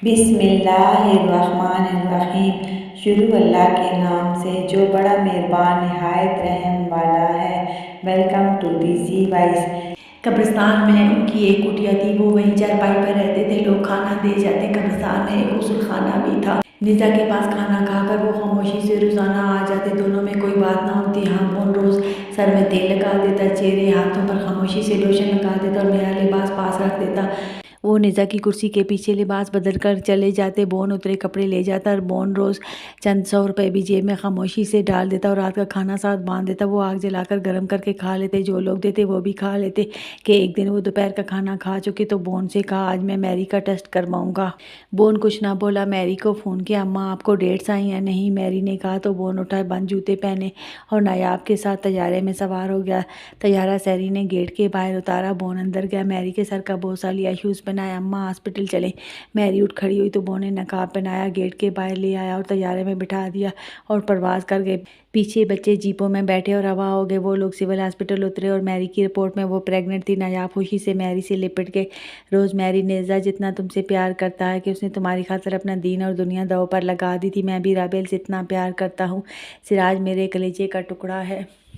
बिस्मिल्लाहिर्रहमानिर्रहीम। शुरू अल्लाह के नाम से जो बड़ा मेहरबान निहायत रहम वाला है। Welcome to the C voice. कब्रिस्तान में उनकी एक कुटिया थी, वो वहीं चारपाई पर रहते थे। लोग खाना दे जाते। कब्रिस्तान में एक गुसल खाना भी था। निज़ा के पास खाना खाकर वो खामोशी से रोज़ाना आ जाते। दोनों में कोई बात ना होती। हाँ, वो रोज़ सर में तेल लगा देता, चेहरे हाथों पर खामोशी से लोशन लगा देता और नया लिबास पास रख देता। वो निज़ा की कुर्सी के पीछे लिबास बदल कर चले जाते। बोन उतरे कपड़े ले जाता और बोन रोज़ चंद 100 रुपये भी जेब में खामोशी से डाल देता और रात का खाना साथ बांध देता। वो आग जलाकर गर्म करके खा लेते। जो लोग देते वो भी खा लेते। कि एक दिन वो दोपहर का खाना खा चुके तो बोन से कहा, आज मैं मैरी का टेस्ट करवाऊंगा। बोन कुछ ना बोला। मैरी को फ़ोन किया, अम्मा आपको डेट्स आई हैं? नहीं, मैरी ने कहा। तो बोन उठा, बंद जूते पहने और नायाब के साथ तैयारे में सवार हो गया। तैयारा सैरी ने गेट के बाहर उतारा। बोन अंदर गया। मैरी के सर का बोसा लिया, शूज़ पहनाया। अम्मा हॉस्पिटल चले। मैरी उठ खड़ी हुई तो बोन ने नकाब पहनाया, गेट के बाहर ले आया और तैयारे में बिठा दिया और परवाज़ कर गए। पीछे बच्चे जीपों में बैठे और रवा हो गए। वो लोग सिविल हॉस्पिटल उतरे और मैरी की रिपोर्ट में वो प्रेग्नेंट थी। नायाब खुशी से मैरी से लिपट के, रोज़ मैरी नेज़ा जितना तुमसे प्यार करता है कि उसने तुम्हारी खातिर अपना दीन और दुनिया दांव पर लगा दी थी, मैं भी राबेल से इतना प्यार करता हूँ। सिराज मेरे कलेजे का टुकड़ा है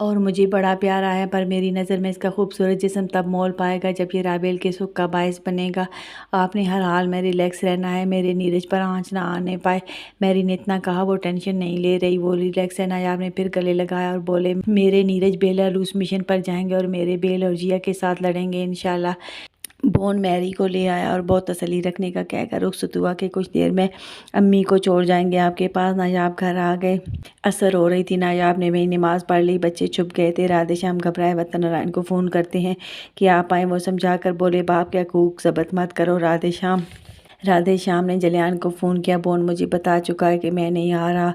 और मुझे बड़ा प्यार आया, पर मेरी नज़र में इसका खूबसूरत जिस्म तब मोल पाएगा जब ये राबेल के सुख का बायस बनेगा। आपने हर हाल में रिलैक्स रहना है, मेरे नीरज पर आँच ना आने पाए। मैरी ने इतना कहा। वो टेंशन नहीं ले रही, वो रिलैक्स है। नायाब ने फिर गले लगाया और बोले, मेरे नीरज बेलारूस मिशन पर जाएंगे और मेरे बेल और जिया के साथ लड़ेंगे इंशाल्लाह। बोन मैरी को ले आया और बहुत तसल्ली रखने का कहकर रुखसत हुआ कि कुछ देर में अम्मी को छोड़ जाएंगे आपके पास। नायाब घर आ गए। असर हो रही थी। नायाब ने वही नमाज पढ़ ली। बच्चे छुप गए थे। राधे श्याम घबराए वतन नारायण को फ़ोन करते हैं कि आप आए। वो समझा कर बोले, बाप क्या कूक ज़बत मत करो राधे श्याम ने जलियान को फ़ोन किया। बोन मुझे बता चुका है कि मैं नहीं आ रहा।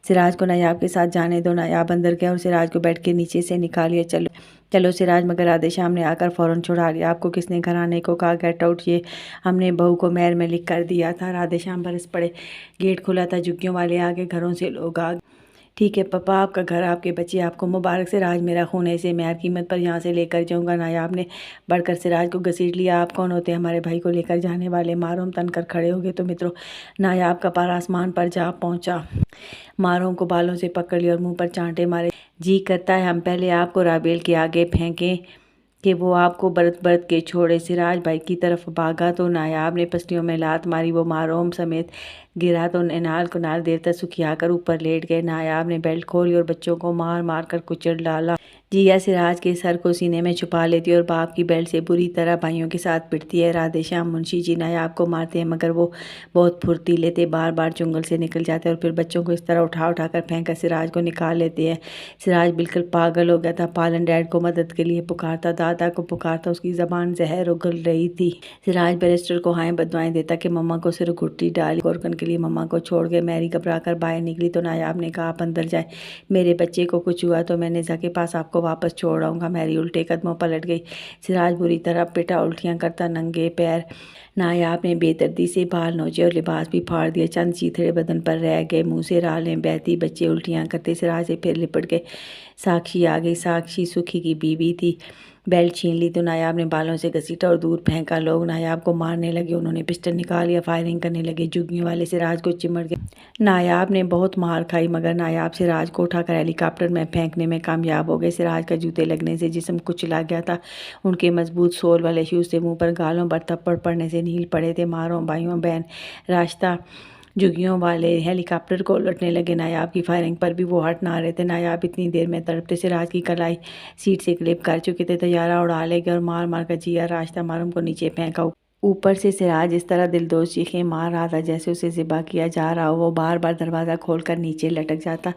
सिराज को नायाब के साथ जाने दो। नायाब अंदर गया और सिराज को बेड के नीचे से निकालिए। चलो चलो सिराज, मगर राधे श्याम ने आकर फ़ौरन छुड़ा लिया। आपको किसने घर आने को कहा? Get out. ये हमने बहू को मेयर में लिख कर दिया था। राधे श्याम बरस पड़े। गेट खुला था, झुग्गियों वाले आ गए, घरों से लोग आ गए। ठीक है पापा, आपका घर, आपके बच्चे, आपको मुबारक। सिराज मेरा खून है, इसे मैं हर कीमत पर यहाँ से लेकर जाऊँगा। नायाब ने बढ़कर सिराज को घसीट लिया। आप कौन होते हैं हमारे भाई को लेकर जाने वाले? मारूम तन कर खड़े हो गए तो मित्रों, नायाब का पार आसमान पर जा पहुँचा। मारों को बालों से पकड़ लिया और मुंह पर चांटे मारे। जी करता है हम पहले आपको राबेल के आगे फेंकें कि वो आपको बरत बरत के छोड़े। सिराज भाई की तरफ भागा तो नायाब ने पसलियों में लात मारी। वो मारोम समेत गिरा तो इनाल कुनाल देर तक सुखिया कर ऊपर लेट गए। नायाब ने बेल्ट खोली और बच्चों को मार मार कर कुचल डाला। जिया सिराज के सर को सीने में छुपा लेती है और बाप की बेल्ट से बुरी तरह भाइयों के साथ पिटती है। राधे श्याम मुंशी जी नायाब को मारते हैं, मगर वो बहुत फुर्तीले थे, बार बार चुंगल से निकल जाते हैं और फिर बच्चों को इस तरह उठा उठा कर फेंक कर सिराज को निकाल लेते हैं। सिराज बिल्कुल पागल हो गया था। पालन डैड को मदद के लिए पुकारता, दादा को पुकारता, उसकी ज़बान जहर उगल रही थी। सिराज बैरिस्टर को हाय बदवाएं देता कि मम्मा को सिर घुट्टी डाली। गोरकन के लिए मम्मा को छोड़ के मैरी घबरा कर बाहर निकली तो नायाब ने कहा, आप अंदर जाए, मेरे बच्चे को कुछ हुआ तो मैं निज़ा के पास आपको वापस छोड़ आऊँगा। मैरी उल्टे कदमों पलट गई। सिराज बुरी तरह पिटा, उल्टियाँ करता, नंगे पैर। नायाब ने बेदर्दी से बाल नोचे और लिबास भी फाड़ दिया। चंद चीथड़े बदन पर रह गए, मुंह से रालें बहती। बच्चे उल्टियाँ करते। सिराज से फिर लिपट गए। साक्षी आ गई। साक्षी सुखी की बीवी थी। बेल्ट छीन ली तो नायाब ने बालों से घसीटा और दूर फेंका। लोग नायाब को मारने लगे। उन्होंने पिस्टल निकाल लिया, फायरिंग करने लगे। जुग्गियों वाले सिराज को चिमट गए। नायाब ने बहुत मार खाई, मगर नायाब सिराज को उठाकर हेलीकॉप्टर में फेंकने में कामयाब हो गए। सिराज का जूते लगने से जिस्म कुचला गया था। उनके मजबूत सोल वाले शूज से मुंह पर गालों पर थप्पड़ पड़ने से नील पड़े थे। मारों भाइयों बहन रास्ता जुगियों वाले हेलीकॉप्टर को उलटने लगे। नायाब की फायरिंग पर भी वो हट ना रहे थे। नायाब इतनी देर में तड़पते सिराज की कलाई सीट से क्लिप कर चुके थे। तैयारा उड़ा ले गए और मार मार कर जिया रास्ता मारूम को नीचे फेंका। ऊपर से सिराज इस तरह दिलदोज चीखें मार रहा था जैसे उसे ज़िबा किया जा रहा हो। वो बार बार दरवाज़ा खोलकर नीचे लटक जाता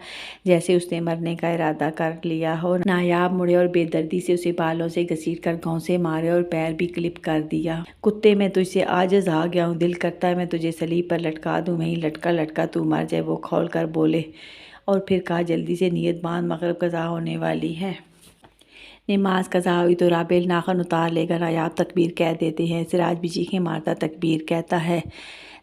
जैसे उसने मरने का इरादा कर लिया हो। नायाब मुड़े और बेदर्दी से उसे बालों से घसीट कर घौंसे मारे और पैर भी क्लिप कर दिया। कुत्ते, मैं तुझसे आजिज़ आ गया हूँ, दिल करता है मैं तुझे सलीब पर लटका दूँ, वहीं लटका लटका तू मर जाए। वो खोल कर बोले और फिर कहा, जल्दी से नियत बांध, मगरिब कज़ा होने वाली है। नमाज कज़ा हुई तो राबेल नाखन उतार लेकर नायाब तकबीर कह देते हैं। सिराज भी चीखें मारता तकबीर कहता है।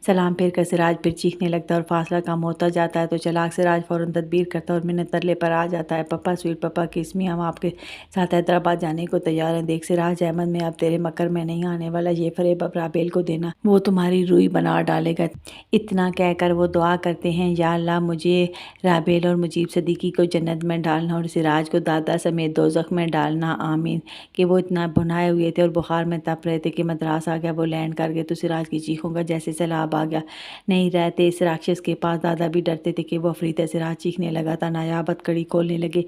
सलाम फेर कर सिराज फिर चीखने लगता है और फासला कम होता जाता है तो चलाक सिराज फ़ौरन तदबीर करता है और मिन्नत तरले पर आ जाता है। पप्पा स्वीट पप्पा किस्मी, हम आपके साथ हैदराबाद जाने को तैयार हैं। देख सिराज अहमद, मैं अब तेरे मकर में नहीं आने वाला। ये फरेब अब राबेल को देना, वो तुम्हारी रुई बना डालेगा। इतना कहकर वो दुआ करते हैं, या अल्लाह मुझे, राबेल और मुजीब सदीकी को जन्नत में डालना और सिराज को दादा समेत दोज़ख में डालना, आमीन। कि वो इतना भुनाए हुए थे और बुखार में तप रहे थे कि मद्रास आ गया। वो लैंड कर गए तो सिराज की चीखों का जैसे सैलाब आ गया। नहीं रहते इस राक्षस के पास। दादा भी डरते थे कि वो अफरीत है। सिराज चीखने लगा था। नायाब हथकड़ी खोलने लगे।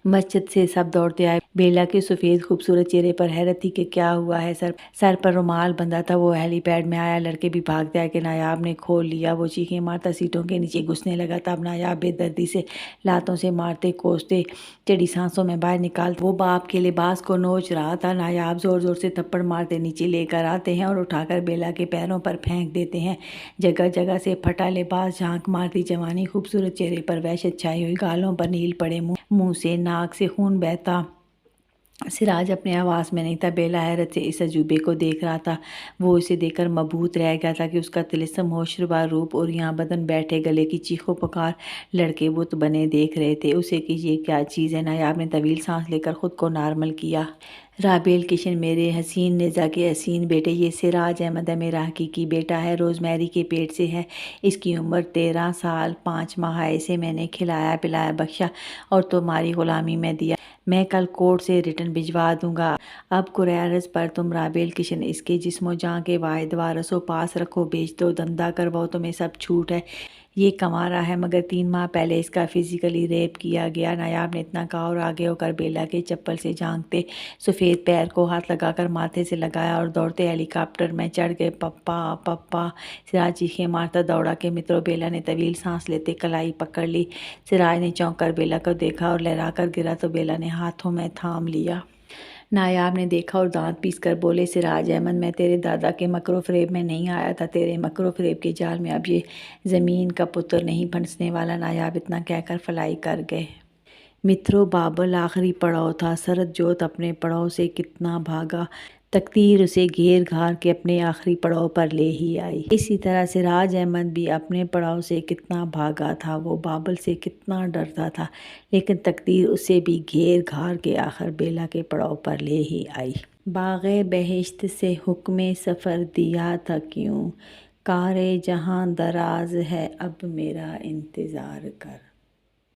मस्जिद से सब दौड़ते आए। बेला के सफ़ेद खूबसूरत चेहरे पर हैरत थी कि क्या हुआ है। सर पर रुमाल बंधा था। वो हेलीपैड में आया। लड़के भी भागते आए कि नायाब ने खोल लिया। वो चीखें मारता सीटों के नीचे घुसने लगा था। अब नायाब बेदर्दी से लातों से मारते कोसते चढ़ी सांसों में बाहर निकाल वो बाप के लिबास को नोच रहा था। नायाब ज़ोर ज़ोर से थप्पड़ मारते नीचे लेकर आते हैं और उठाकर बेला के पैरों पर फेंक देते हैं। जगह जगह से फटा लिबास, झांक मारती जवानी, खूबसूरत चेहरे पर वहशत छाई हुई, गालों पर नील पड़े मुंह से नाक से खून बहता। सिराज अपने आवास में नहीं था। बेला हैरत से इस अजूबे को देख रहा था। वो इसे देखकर मबहूत रह गया था कि उसका तिलिस्म होशरुबा रूप और यहाँ बदन बैठे गले की चीखों पुकार लड़के बुत बने देख रहे थे उसे कि ये क्या चीज़ है। नायाब ने तवील सांस लेकर ख़ुद को नॉर्मल किया। राबेल किशन मेरे हसीन नेज़ा के हसीन बेटे, ये सिराज अहमद है, मेरा हकीकी बेटा है। रोज़मेरी के पेट से है। इसकी उम्र 13 साल 5 माह है। इसे मैंने खिलाया पिलाया बख्शा और तुम्हारी ग़ुलामी में दिया। मैं कल कोर्ट से रिटर्न भिजवा दूंगा। अब कुरैरस पर तुम राबेल किशन इसके जिस्मो जाँ के वाहिद वारसों पास रखो, बेच दो, धंधा करवाओ, तुम्हें सब छूट है। ये कमारा है मगर 3 माह पहले इसका फिजिकली रेप किया गया। नायाब ने इतना कहा और आगे होकर बेला के चप्पल से झांकते सफ़ेद पैर को हाथ लगाकर माथे से लगाया और दौड़ते हेलीकॉप्टर में चढ़ गए। पप्पा पप्पा, सिराज चीखें मारता दौड़ा के मित्रों। बेला ने तवील सांस लेते कलाई पकड़ ली। सिराज ने चौंक कर बेला को देखा और लहरा कर गिरा तो बेला ने हाथों में थाम लिया। नायाब ने देखा और दांत पीस कर बोले, सिराज अहमद, मैं तेरे दादा के मकरो फ़रेब में नहीं आया था। तेरे मकरो फ़रेब के जाल में अब ये ज़मीन का पुत्र नहीं फंसने वाला। नायाब इतना कहकर फलाई कर गए। मित्रों, बाबल आखिरी पड़ाव था। सरद जोत अपने पड़ाव से कितना भागा, तकदीर उसे घेर घार के अपने आखिरी पड़ाव पर ले ही आई। इसी तरह सिराज अहमद भी अपने पड़ाव से कितना भागा था। वो बाबल से कितना डरता था, लेकिन तकदीर उसे भी घेर घार के आखिर बेला के पड़ाव पर ले ही आई। बाग़े बहिश्त से हुक्मे सफ़र दिया था क्यों, कारे जहाँ दराज है अब मेरा इंतज़ार कर।